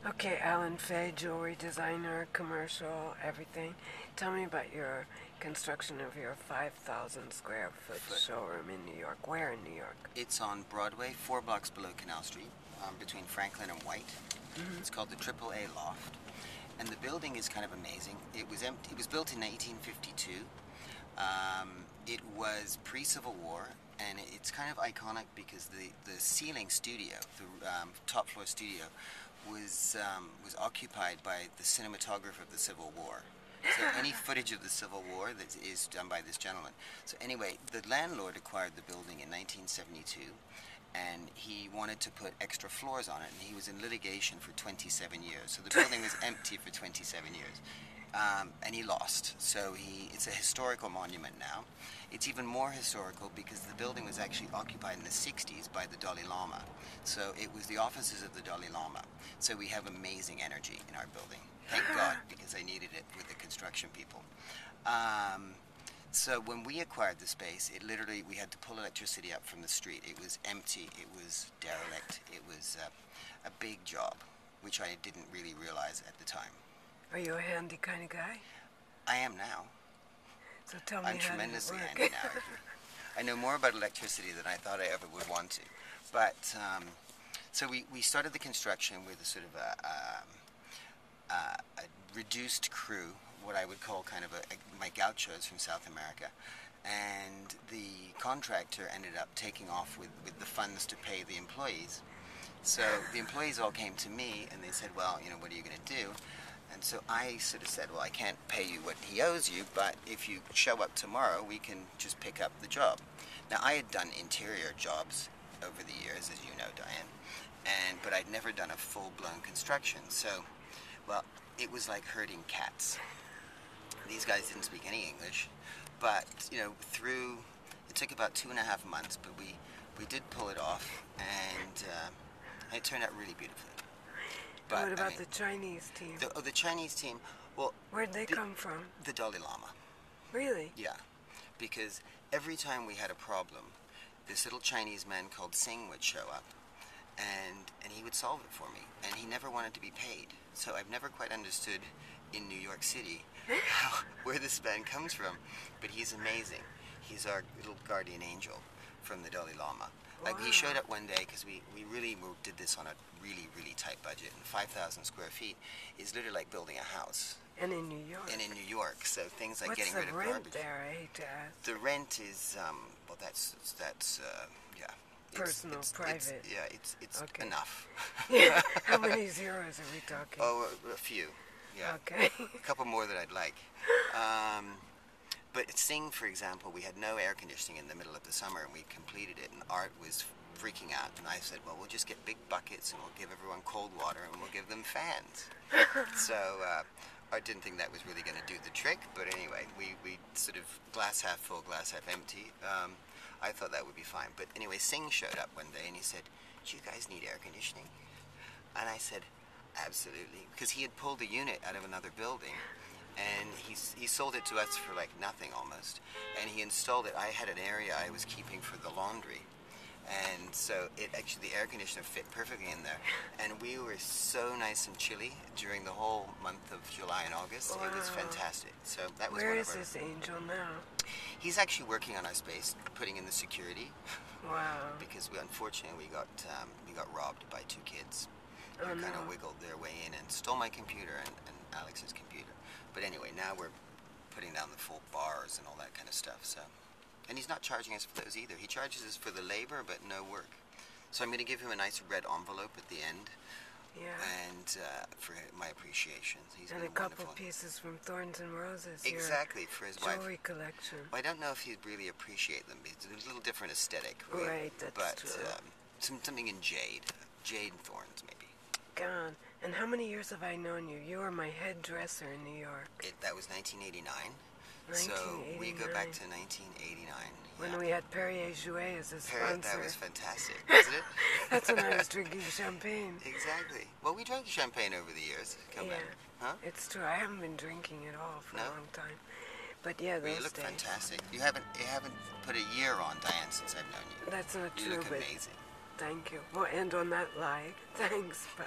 Okay, Alan Faye, jewelry designer, commercial, everything. Tell me about your construction of your 5,000 square foot showroom in New York. Where in New York? It's on Broadway, 4 blocks below Canal Street, between Franklin and White. It's called the AAA Loft, and the building is kind of amazing. It was empty. It was built in 1952. It was pre-Civil War, and it's kind of iconic because the ceiling studio, the top floor studio, was occupied by the cinematographer of the Civil War. So any footage of the Civil War that is done by this gentleman. So anyway, the landlord acquired the building in 1972, and he wanted to put extra floors on it, and he was in litigation for 27 years. So the building was empty for 27 years. And he lost. So it's a historical monument now. It's even more historical because the building was actually occupied in the 60s by the Dalai Lama. So it was the offices of the Dalai Lama. So we have amazing energy in our building. Thank God, because I needed it with the construction people. So when we acquired the space, we had to pull electricity up from the street. It was empty, it was derelict, it was a big job, which I didn't really realize at the time. Are you a handy kind of guy? I am now. So tell me I'm how tremendously does it work? handy now. I know more about electricity than I thought I ever would want to. But, so we started the construction with a sort of a reduced crew, what I would call kind of my gauchos from South America. And the contractor ended up taking off with the funds to pay the employees. So the employees all came to me and they said, well, what are you going to do? And so I sort of said, well, I can't pay you what he owes you, but if you show up tomorrow, we can just pick up the job. Now, I had done interior jobs over the years, as you know, Diane, but I'd never done a full-blown construction. So, well, it was like herding cats. These guys didn't speak any English, but, it took about 2.5 months, but we did pull it off, and it turned out really beautifully. But what about the Chinese team? The Chinese team, well... Where'd they come from? The Dalai Lama. Really? Yeah, because every time we had a problem, this little Chinese man called Singh would show up, and he would solve it for me, and he never wanted to be paid. So I've never quite understood in New York City where this man comes from, but he's amazing. He's our little guardian angel from the Dalai Lama. Like, he showed up one day because we really did this on a really, really tight budget. And 5,000 square feet is literally like building a house. And in New York. So things like getting rid of garbage. What's the rent there? I hate to ask. The rent is, well, that's yeah. Personal, private. It's okay. enough. Yeah. How many zeros are we talking? Oh, a few. Yeah. Okay. A couple more than I'd like. But at Sing, for example, we had no air conditioning in the middle of the summer, and we completed it, and Art was freaking out. And I said, well, we'll just get big buckets, and we'll give everyone cold water, and we'll give them fans. So Art didn't think that was really going to do the trick, but anyway, we sort of glass half full, glass half empty. I thought that would be fine. But anyway, Singh showed up one day, and he said, do you guys need air conditioning? And I said, absolutely, because he had pulled a unit out of another building. And he sold it to us for like nothing almost. And he installed it. I had an area I was keeping for the laundry. And so the air conditioner fit perfectly in there. And we were so nice and chilly during the whole month of July and August. Wow. It was fantastic. So that was Where is this angel now? He's actually working on our space, putting in the security. Wow. Because unfortunately we got robbed by 2 kids. They kind of wiggled their way in and stole my computer and Alex's computer. But anyway, now we're putting down the full bars and all that kind of stuff. So, and he's not charging us for those either. He charges us for the labor, but no work. So I'm going to give him a nice red envelope at the end. Yeah. And for my appreciation. He's and a couple pieces from Thorns and Roses. Exactly, for his jewelry collection. Well, I don't know if he'd really appreciate them. It's a little different aesthetic. Right, that's true. But something in jade and thorns, maybe. God. And how many years have I known you? You were my head dresser in New York. That was 1989. So we go back to 1989. When we had Perrier Jouet as a sponsor. That was fantastic, wasn't it? That's when I was drinking champagne. Exactly. Well, we drank champagne over the years. Come back. Huh? It's true. I haven't been drinking at all for a long time. But yeah, those you look days. fantastic. You haven't put a year on, Diane, since I've known you. That's not true. You look amazing. Thank you. We'll end on that lie. Thanks. Bye.